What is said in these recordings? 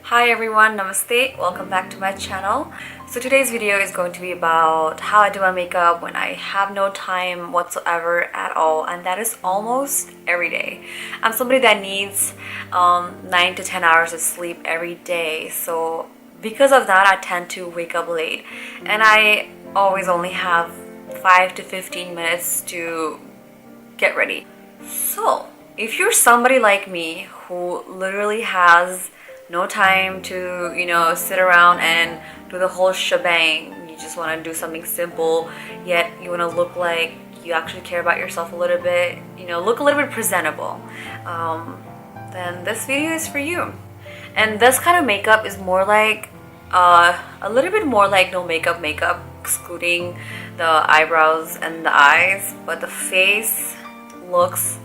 Hi everyone, namaste, welcome back to my channel. So today's video is going to be about how I do my makeup when I have no time whatsoever at all, and that is almost every day. I'm somebody that needs 9 to 10 hours of sleep every day, so because of that I tend to wake up late and I always only have 5 to 15 minutes to get ready. So if you're somebody like me who literally has no time to, sit around and do the whole shebang, you just want to do something simple, yet you want to look like you actually care about yourself a little bit, look a little bit presentable, then this video is for you. And this kind of makeup is more like a little bit more like no makeup, excluding the eyebrows and the eyes, but the face looks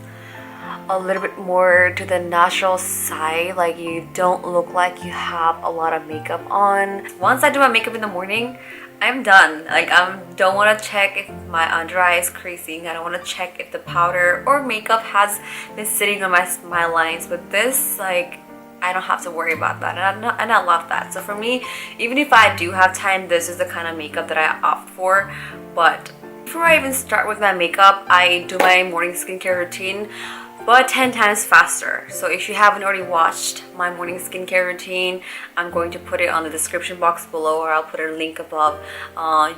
a little bit more to the natural side. Like, you don't look like you have a lot of makeup on. Once I do my makeup in the morning, I'm done. Like, I don't want to check if my under eye is creasing. I don't want to check if the powder or makeup has been sitting on my smile lines. But this, like, I don't have to worry about that, and I love that. So for me, even if I do have time, this is the kind of makeup that I opt for. But before I even start with my makeup, I do my morning skincare routine, but 10 times faster. So if you haven't already watched my morning skincare routine, I'm going to put it on the description box below, or I'll put a link above.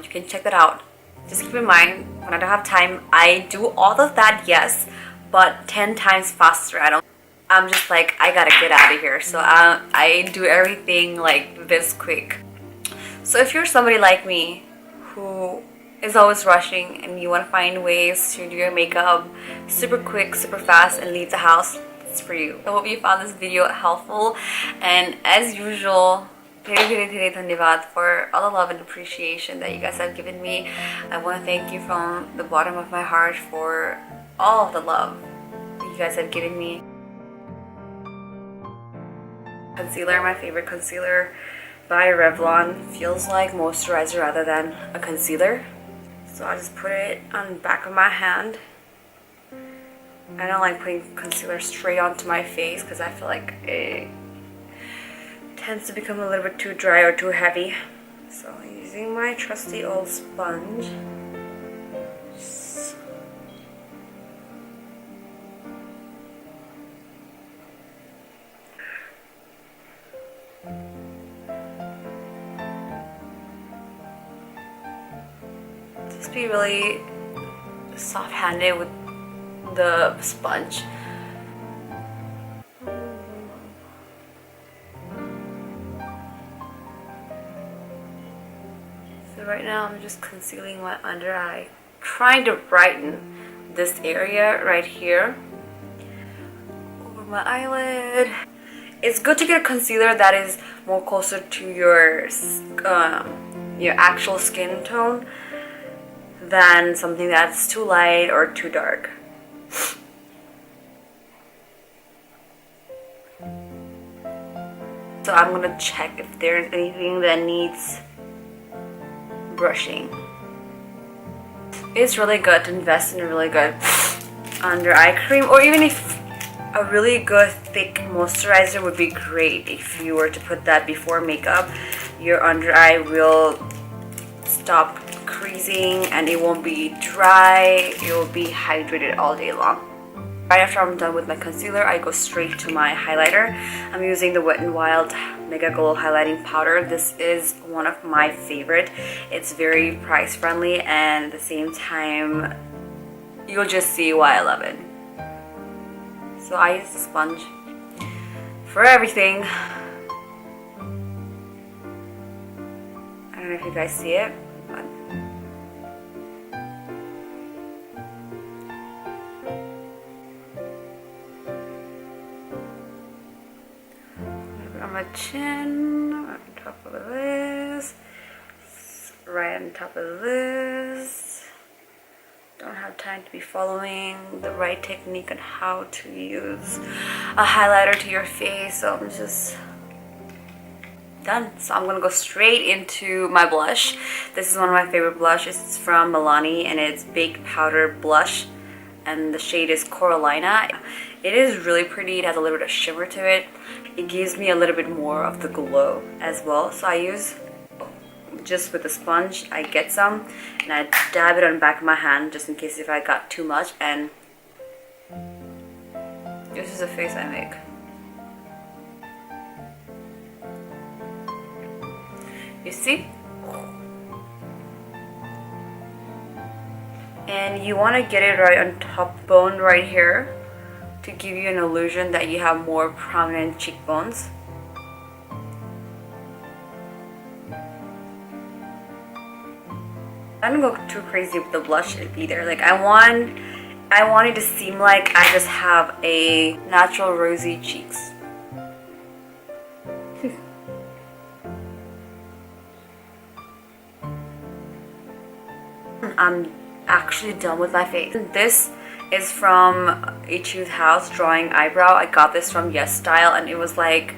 You can check that out. Just keep in mind, when I don't have time, I do all of that, yes, but 10 times faster. I'm just like, I gotta get out of here. So I do everything like this quick. So if you're somebody like me who is always rushing and you want to find ways to do your makeup super quick, super fast, and leave the house, it's for you. I hope you found this video helpful, and as usual, very dhanyavad for all the love and appreciation that you guys have given me. I want to thank you from the bottom of my heart for all of the love that you guys have given me. Concealer, my favorite concealer by Revlon, feels like moisturizer rather than a concealer. So I just put it on the back of my hand. I don't like putting concealer straight onto my face because I feel like it tends to become a little bit too dry or too heavy. So I'm using my trusty old sponge. Just be really soft-handed with the sponge. So right now I'm just concealing my under eye, trying to brighten this area right here over my eyelid. It's good to get a concealer that is more closer to your actual skin tone than something that's too light or too dark. So I'm gonna check if there's anything that needs brushing. It's really good to invest in a really good under eye cream, or even if a really good thick moisturizer would be great. If you were to put that before makeup, your under eye will stop creasing and it won't be dry. It will be hydrated all day long. Right after I'm done with my concealer, I go straight to my highlighter. I'm using the Wet n Wild Mega Glow Highlighting Powder. This is one of my favorite. It's very price friendly, and at the same time, you'll just see why I love it. So I use the sponge for everything. I don't know if you guys see it, but on my chin, on top of this, right on top of this. Don't have time to be following the right technique on how to use a highlighter to your face, so I'm just done. So I'm gonna go straight into my blush. This is one of my favorite blushes. It's from Milani and it's Baked Powder Blush, and the shade is Coralina. It is really pretty. It has a little bit of shimmer to it. It gives me a little bit more of the glow as well. So I use, just with a sponge, I get some and I dab it on the back of my hand just in case if I got too much. And this is the face I make. You see? And you want to get it right on top bone right here to give you an illusion that you have more prominent cheekbones. I don't go too crazy with the blush either. Like I want it to seem like I just have a natural rosy cheeks. I'm actually done with my face. This is from Etude's House Drawing Eyebrow. I got this from Yes Style and it was like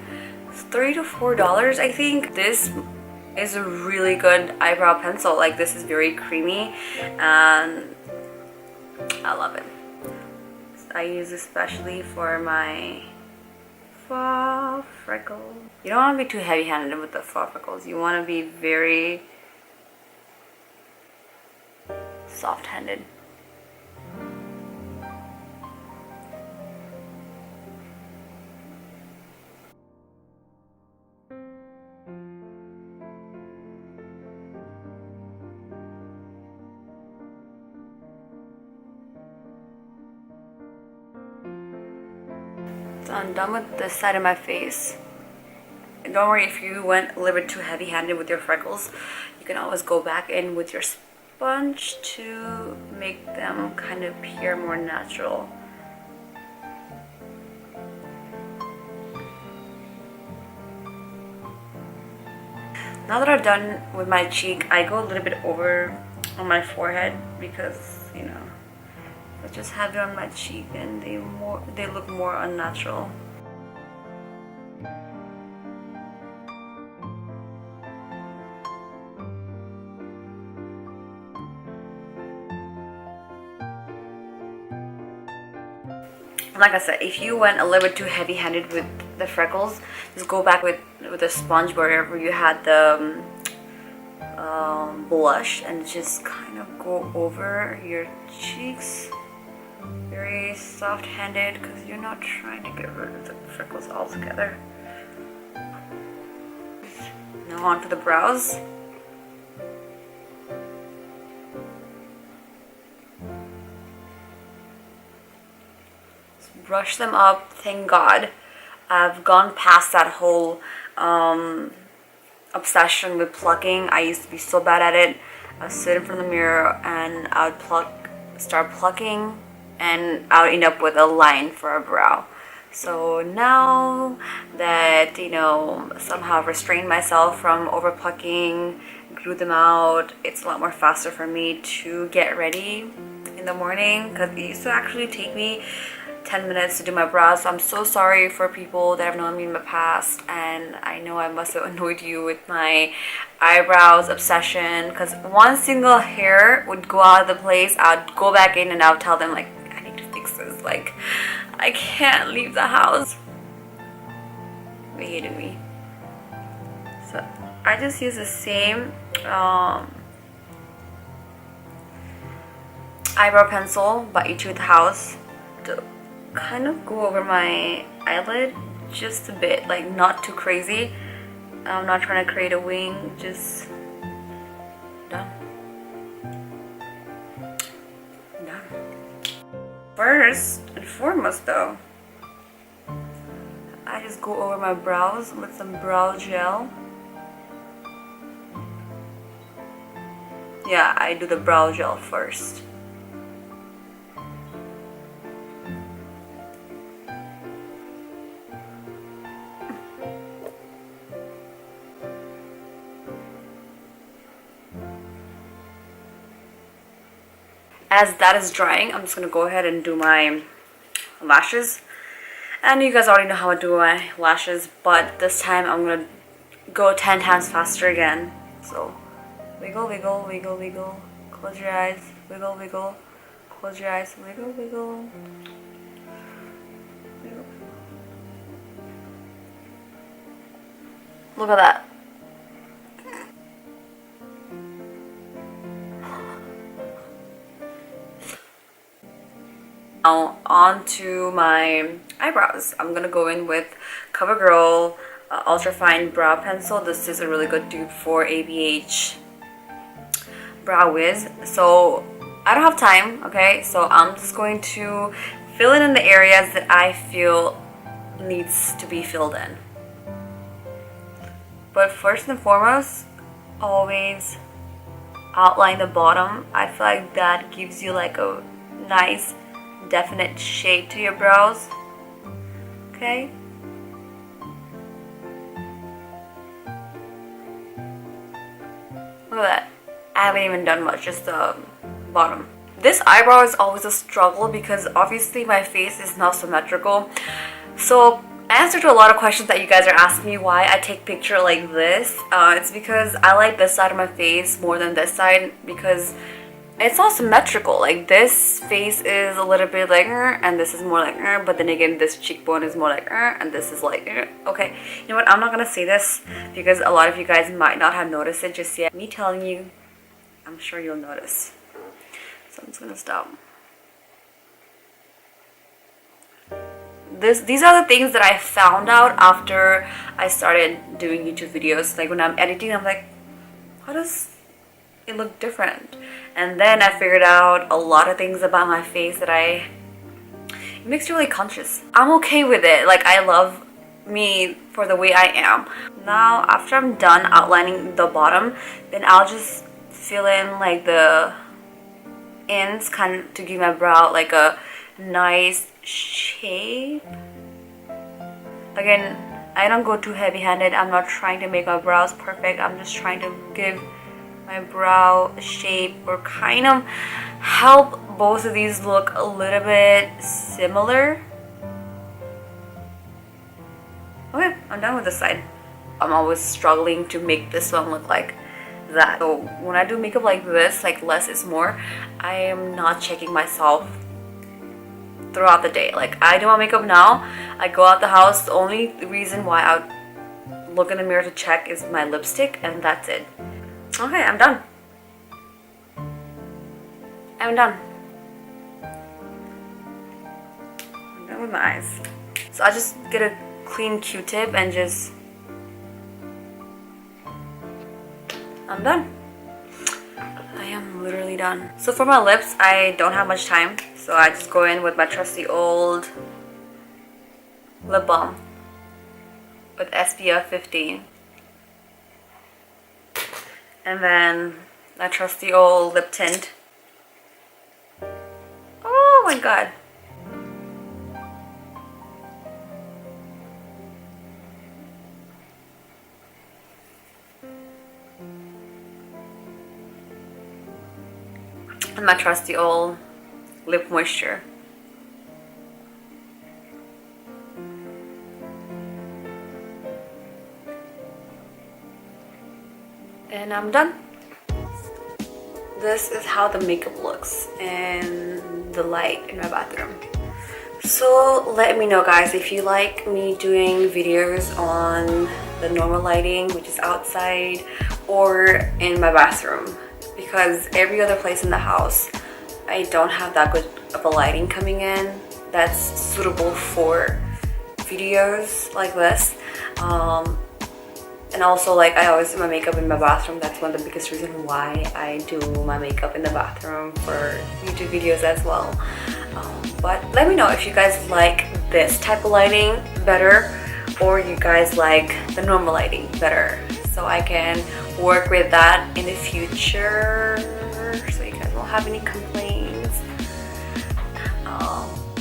$3 to $4 I think. This is a really good eyebrow pencil. Like this is very creamy and I love it. I use especially for my faux freckles. You don't want to be too heavy-handed with the faux freckles. You want to be very soft-handed. So I'm done with this side of my face. And don't worry if you went a little bit too heavy-handed with your freckles. You can always go back in with your sponge to make them kind of appear more natural. Now that I'm done with my cheek, I go a little bit over on my forehead because, you know, I just have it on my cheek and they look more unnatural. Like I said, if you went a little bit too heavy-handed with the freckles, just go back with a sponge wherever you had the blush and just kind of go over your cheeks. Very soft-handed because you're not trying to get rid of the freckles altogether. Now on to the brows. Brush them up. Thank God I've gone past that whole obsession with plucking. I used to be so bad at it. I'd sit in front of the mirror and I would start plucking and I would end up with a line for a brow. So now that, you know, somehow restrained myself from over plucking, grew them out, it's a lot more faster for me to get ready in the morning because it used to actually take me 10 minutes to do my brows. So I'm so sorry for people that have known me in the past, and I know I must have annoyed you with my eyebrows obsession because one single hair would go out of the place. I'd go back in and I'll tell them like, I need to fix this, like I can't leave the house. They hated me. So I just use the same eyebrow pencil by Etude's House to kind of go over my eyelid just a bit, like not too crazy. I'm not trying to create a wing, just done. First and foremost though, I just go over my brows with some brow gel. Yeah, I do the brow gel first. As that is drying, I'm just gonna go ahead and do my lashes. And you guys already know how I do my lashes, but this time I'm gonna go 10 times faster again. So wiggle, wiggle, wiggle, wiggle, close your eyes, wiggle, wiggle, close your eyes, wiggle, wiggle. Look at that. Now on to my eyebrows. I'm gonna go in with CoverGirl Ultra Fine Brow Pencil. This is a really good dupe for ABH Brow Wiz. So I don't have time, okay? So I'm just going to fill in the areas that I feel needs to be filled in. But first and foremost, always outline the bottom. I feel like that gives you like a nice definite shape to your brows. Okay? Look at that. I haven't even done much, just the bottom. This eyebrow is always a struggle because obviously my face is not symmetrical. So answer to a lot of questions that you guys are asking me why I take picture like this. It's because I like this side of my face more than this side because it's not symmetrical. Like this face is a little bit like and this is more like but then again this cheekbone is more like and this is like okay, you know what, I'm not gonna say this because a lot of you guys might not have noticed it just yet. Me telling you, I'm sure you'll notice. So I'm just gonna stop. These are the things that I found out after I started doing YouTube videos. Like when I'm editing, I'm like, how does it look different? And then I figured out a lot of things about my face that it makes you really conscious. I'm okay with it. Like I love me for the way I am. Now after I'm done outlining the bottom, then I'll just fill in like the ends kind of to give my brow like a nice shape. Again, I don't go too heavy-handed. I'm not trying to make my brows perfect. I'm just trying to give my brow a shape or kind of help both of these look a little bit similar. Okay, I'm done with this side. I'm always struggling to make this one look like that. So when I do makeup like this, like less is more, I am not checking myself throughout the day. Like I do my makeup now, I go out the house, the only reason why I look in the mirror to check is my lipstick and that's it. Okay, I'm done. I'm done. I'm done with my eyes. So I'll just get a clean Q-tip and just... I'm done. I am literally done. So for my lips, I don't have much time. So I just go in with my trusty old lip balm with SPF 15. And then my trusty old lip tint. Oh my god. And my trusty old lip moisture. And I'm done. This is how the makeup looks in the light in my bathroom. So let me know guys if you like me doing videos on the normal lighting, which is outside, or in my bathroom, because every other place in the house I don't have that good of a lighting coming in that's suitable for videos like this. And also, like, I always do my makeup in my bathroom. That's one of the biggest reasons why I do my makeup in the bathroom for YouTube videos as well. But let me know if you guys like this type of lighting better, or you guys like the normal lighting better, so I can work with that in the future so you guys won't have any complaints.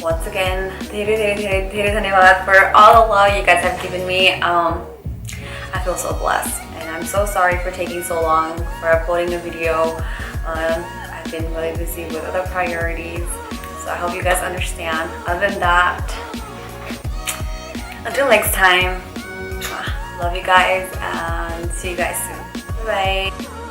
Once again, धन्यवाद for all the love you guys have given me. I feel so blessed, and I'm so sorry for taking so long for uploading a video. I've been really busy with other priorities, so I hope you guys understand. Other than that, until next time, love you guys and see you guys soon. Bye bye.